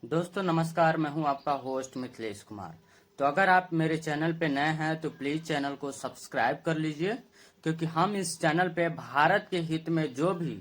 दोस्तों नमस्कार, मैं हूं आपका होस्ट मिथिलेश कुमार। तो अगर आप मेरे चैनल पे नए हैं तो प्लीज चैनल को सब्सक्राइब कर लीजिए, क्योंकि हम इस चैनल पे भारत के हित में जो भी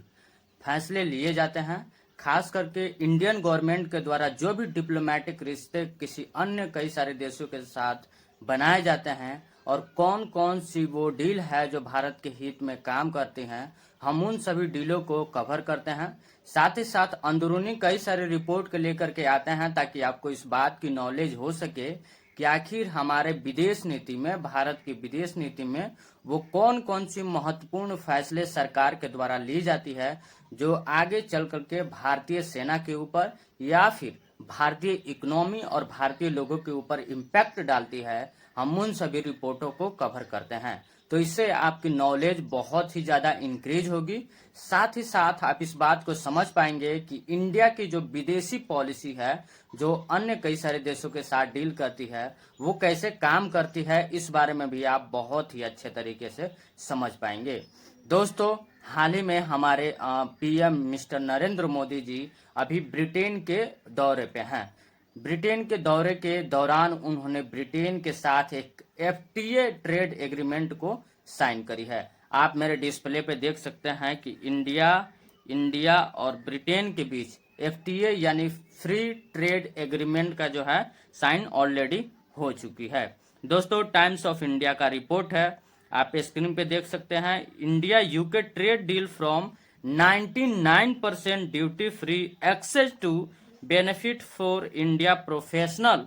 फैसले लिए जाते हैं, खास करके इंडियन गवर्नमेंट के द्वारा जो भी डिप्लोमेटिक रिश्ते किसी अन्य कई सारे देशों के साथ बनाए जाते हैं और कौन कौन सी वो डील है जो भारत के हित में काम करती हैं, हम उन सभी डीलों को कवर करते हैं। साथ ही साथ अंदरूनी कई सारे रिपोर्ट को लेकर के आते हैं ताकि आपको इस बात की नॉलेज हो सके कि आखिर हमारे विदेश नीति में, भारत की विदेश नीति में वो कौन कौन सी महत्वपूर्ण फैसले सरकार के द्वारा ली जाती है जो आगे चल करके भारतीय सेना के ऊपर या फिर भारतीय इकोनॉमी और भारतीय लोगों के ऊपर इम्पैक्ट डालती है। हम उन सभी रिपोर्टों को कवर करते हैं, तो इससे आपकी नॉलेज बहुत ही ज़्यादा इंक्रीज होगी। साथ ही साथ आप इस बात को समझ पाएंगे कि इंडिया की जो विदेशी पॉलिसी है, जो अन्य कई सारे देशों के साथ डील करती है, वो कैसे काम करती है, इस बारे में भी आप बहुत ही अच्छे तरीके से समझ पाएंगे। दोस्तों, हाल ही में हमारे पीएम मिस्टर नरेंद्र मोदी जी अभी ब्रिटेन के दौरे पे हैं। ब्रिटेन के दौरे के दौरान उन्होंने ब्रिटेन के साथ एक एफटीए ट्रेड एग्रीमेंट को साइन करी है। आप मेरे डिस्प्ले पे देख सकते हैं कि इंडिया और ब्रिटेन के बीच एफटीए यानी फ्री ट्रेड एग्रीमेंट का जो है साइन ऑलरेडी हो चुकी है। दोस्तों, टाइम्स ऑफ इंडिया का रिपोर्ट है, आप स्क्रीन पे देख सकते हैं। India UK trade deal from 99% duty free access to benefit for India professional.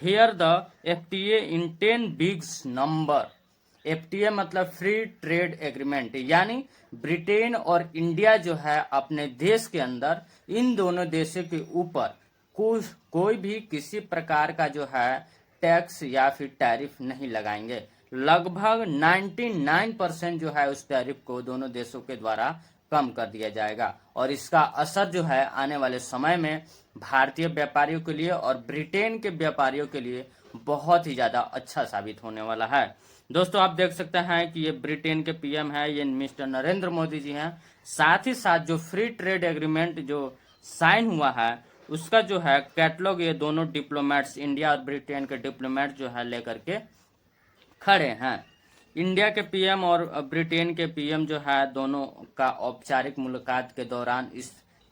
Here the FTA in 10 bigs number. FTA मतलब फ्री ट्रेड एग्रीमेंट, यानी ब्रिटेन और इंडिया जो है अपने देश के अंदर इन दोनों देशों के ऊपर कोई भी किसी प्रकार का जो है टैक्स या फिर टैरिफ नहीं लगाएंगे। लगभग 99% जो है उस टैरिफ को दोनों देशों के द्वारा कम कर दिया जाएगा और इसका असर जो है आने वाले समय में भारतीय व्यापारियों के लिए और ब्रिटेन के व्यापारियों के लिए बहुत ही ज्यादा अच्छा साबित होने वाला है। दोस्तों, आप देख सकते हैं कि ये ब्रिटेन के पीएम है, ये मिस्टर नरेंद्र मोदी जी हैं। साथ ही साथ जो फ्री ट्रेड एग्रीमेंट जो साइन हुआ है उसका जो है कैटलॉग ये दोनों डिप्लोमेट्स, इंडिया और ब्रिटेन के डिप्लोमेट जो है लेकर के खड़े हैं। इंडिया के पीएम और ब्रिटेन के पीएम जो है दोनों का औपचारिक मुलाकात के दौरान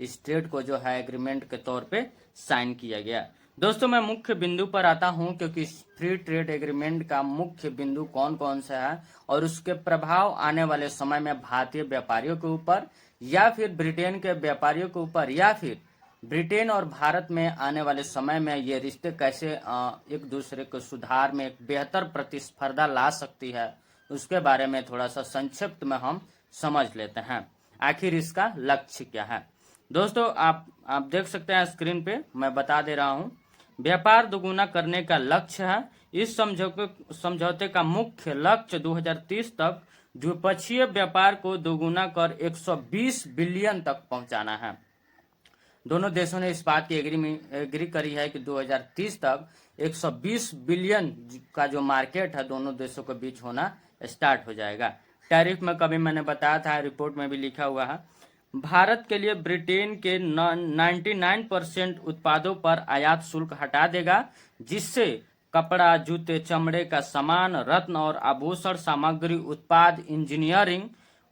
इस ट्रेड को जो है एग्रीमेंट के तौर पे साइन किया गया। दोस्तों, मैं मुख्य बिंदु पर आता हूं, क्योंकि इस फ्री ट्रेड एग्रीमेंट का मुख्य बिंदु कौन कौन सा है और उसके प्रभाव आने वाले समय में भारतीय व्यापारियों के ऊपर या फिर ब्रिटेन के व्यापारियों के ऊपर या फिर ब्रिटेन और भारत में आने वाले समय में ये रिश्ते कैसे एक दूसरे को सुधार में एक बेहतर प्रतिस्पर्धा ला सकती है, उसके बारे में थोड़ा सा संक्षिप्त में हम समझ लेते हैं। आखिर इसका लक्ष्य क्या है? दोस्तों, आप देख सकते हैं स्क्रीन पे, मैं बता दे रहा हूं। व्यापार दोगुना करने का लक्ष्य है। इस समझौते का मुख्य लक्ष्य 2030 तक द्विपक्षीय व्यापार को दोगुना कर 120 बिलियन तक पहुंचाना है। दोनों देशों ने इस बात की एग्री करी है कि 2030 तक 120 बिलियन का जो मार्केट है दोनों देशों के बीच होना स्टार्ट हो जाएगा। टैरिफ में कभी मैंने बताया था, रिपोर्ट में भी लिखा हुआ है, भारत के लिए ब्रिटेन के 99% उत्पादों पर आयात शुल्क हटा देगा, जिससे कपड़ा, जूते, चमड़े का सामान, रत्न और आभूषण सामग्री उत्पाद, इंजीनियरिंग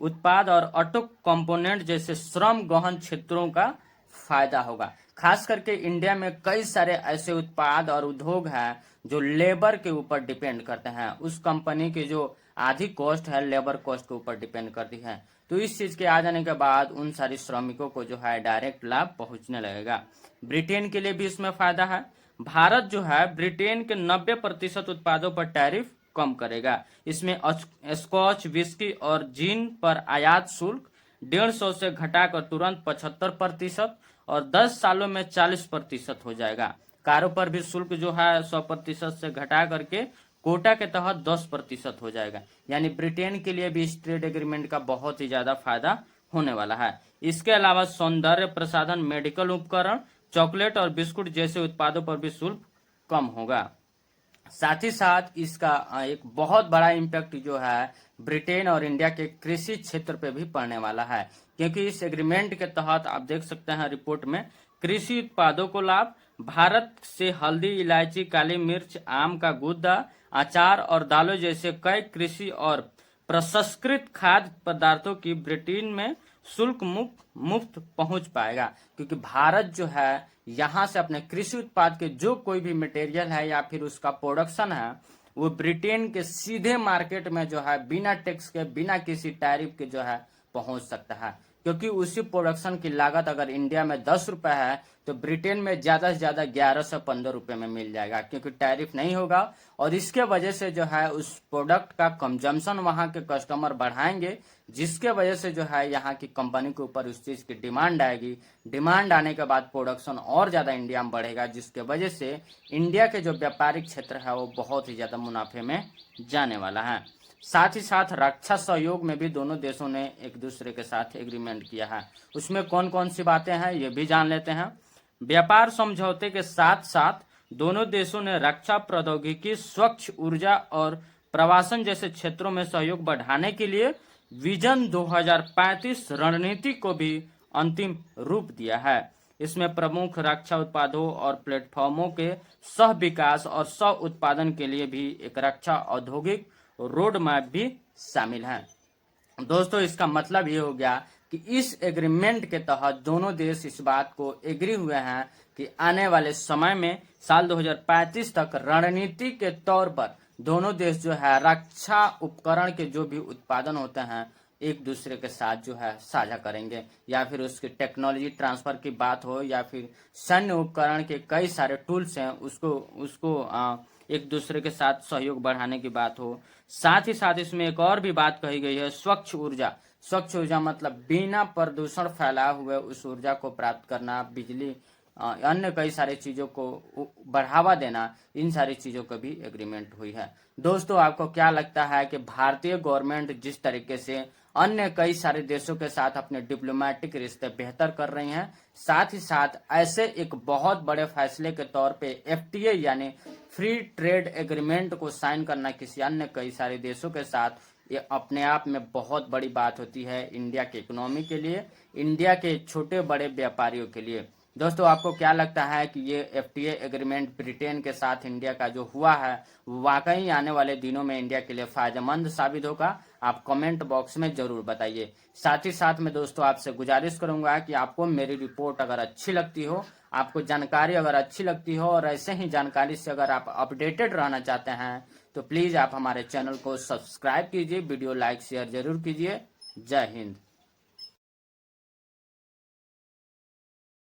उत्पाद और ऑटो कंपोनेंट जैसे श्रम गहन क्षेत्रों का फायदा होगा। खास करके इंडिया में कई सारे ऐसे उत्पाद और उद्योग हैं जो लेबर के ऊपर डिपेंड करते हैं। उस कंपनी की जो आधी कॉस्ट है लेबर कॉस्ट के ऊपर डिपेंड करती है। तो इस चीज के आ जाने के बाद उन सारी श्रमिकों को जो है डायरेक्ट लाभ पहुंचने लगेगा। ब्रिटेन के लिए भी इसमें फायदा है। भारत जो है ब्रिटेन के 90% उत्पादों पर टैरिफ कम करेगा। इसमें स्कॉच, विस्की और जिन पर आयात शुल्क 150 से घटाकर तुरंत 75% और 10 सालों में 40% हो जाएगा। कारों पर भी शुल्क जो है 100% से घटा करके कोटा के तहत 10% हो जाएगा। यानी ब्रिटेन के लिए भी इस ट्रेड एग्रीमेंट का बहुत ही ज्यादा फायदा होने वाला है। इसके अलावा सौंदर्य प्रसाधन, मेडिकल उपकरण, चॉकलेट और बिस्कुट जैसे उत्पादों पर भी शुल्क कम होगा। साथ ही साथ इसका एक बहुत बड़ा इम्पैक्ट जो है ब्रिटेन और इंडिया के कृषि क्षेत्र पे भी पड़ने वाला है, क्योंकि इस एग्रीमेंट के तहत आप देख सकते हैं रिपोर्ट में कृषि उत्पादों को लाभ, भारत से हल्दी, इलायची, काली मिर्च, आम का गूदा, अचार और दालों जैसे कई कृषि और प्रसंस्कृत खाद्य पदार्थों की ब्रिटेन में शुल्क मुफ्त पहुंच पाएगा, क्योंकि भारत जो है यहाँ से अपने कृषि उत्पाद के जो कोई भी मटेरियल है या फिर उसका प्रोडक्शन है वो ब्रिटेन के सीधे मार्केट में जो है बिना टैक्स के, बिना किसी टैरिफ के जो है पहुंच सकता है। क्योंकि उसी प्रोडक्शन की लागत अगर इंडिया में 10 रुपए है तो ब्रिटेन में ज्यादा से ज्यादा 11 से 15 रुपए में मिल जाएगा, क्योंकि टैरिफ नहीं होगा। और इसके वजह से जो है उस प्रोडक्ट का कंजम्पशन वहां के कस्टमर बढ़ाएंगे, जिसके वजह से जो है यहाँ की कंपनी के ऊपर उस चीज की डिमांड आएगी। डिमांड आने के बाद प्रोडक्शन और ज्यादा इंडिया में बढ़ेगा, जिसके वजह से इंडिया के जो व्यापारिक क्षेत्र है वो बहुत ही ज्यादा मुनाफे में जाने वाला है। साथ ही साथ रक्षा सहयोग में भी दोनों देशों ने एक दूसरे के साथ एग्रीमेंट किया है। उसमें कौन कौन सी बातें हैं ये भी जान लेते हैं। व्यापार समझौते के साथ साथ दोनों देशों ने रक्षा प्रौद्योगिकी, स्वच्छ ऊर्जा और प्रवासन जैसे क्षेत्रों में सहयोग बढ़ाने के लिए विजन 2035 रणनीति को भी अंतिम रूप दिया है। इसमें प्रमुख रक्षा उत्पादों और प्लेटफॉर्मों के सह विकास और सह उत्पादन के लिए भी एक रक्षा औद्योगिक रोड मैप भी शामिल है। दोस्तों, इसका मतलब ये हो गया कि इस एग्रीमेंट के तहत दोनों देश इस बात को एग्री हुए हैं कि आने वाले समय में साल 2035 तक रणनीति के तौर पर दोनों देश जो है रक्षा उपकरण के जो भी उत्पादन होते हैं एक दूसरे के साथ जो है साझा करेंगे, या फिर उसकी टेक्नोलॉजी ट्रांसफर की बात हो या फिर सैन्य उपकरण के कई सारे टूल्स हैं उसको उसको एक दूसरे के साथ सहयोग बढ़ाने की बात हो। साथ ही साथ इसमें एक और भी बात कही गई है, स्वच्छ ऊर्जा। स्वच्छ ऊर्जा मतलब बिना प्रदूषण फैलाए हुए उस ऊर्जा को प्राप्त करना, बिजली, अन्य कई सारी चीजों को बढ़ावा देना, इन सारी चीजों का भी एग्रीमेंट हुई है। दोस्तों, आपको क्या लगता है कि भारतीय गवर्नमेंट जिस तरीके से अन्य कई सारे देशों के साथ अपने डिप्लोमेटिक रिश्ते बेहतर कर रही हैं, साथ ही साथ ऐसे एक बहुत बड़े फैसले के तौर पे एफटीए यानी फ्री ट्रेड एग्रीमेंट को साइन करना किसी अन्य कई सारे देशों के साथ, ये अपने आप में बहुत बड़ी बात होती है इंडिया के इकोनॉमी के लिए, इंडिया के छोटे बड़े व्यापारियों के लिए। दोस्तों, आपको क्या लगता है कि ये एफटीए एग्रीमेंट ब्रिटेन के साथ इंडिया का जो हुआ है वाकई आने वाले दिनों में इंडिया के लिए फायदेमंद साबित होगा? आप कमेंट बॉक्स में जरूर बताइए। साथ ही साथ मैं दोस्तों आपसे गुजारिश करूंगा कि आपको मेरी रिपोर्ट अगर अच्छी लगती हो, आपको जानकारी अगर अच्छी लगती हो और ऐसे ही जानकारी से अगर आप अपडेटेड रहना चाहते हैं तो प्लीज आप हमारे चैनल को सब्सक्राइब कीजिए, वीडियो लाइक शेयर जरूर कीजिए। जय हिंद।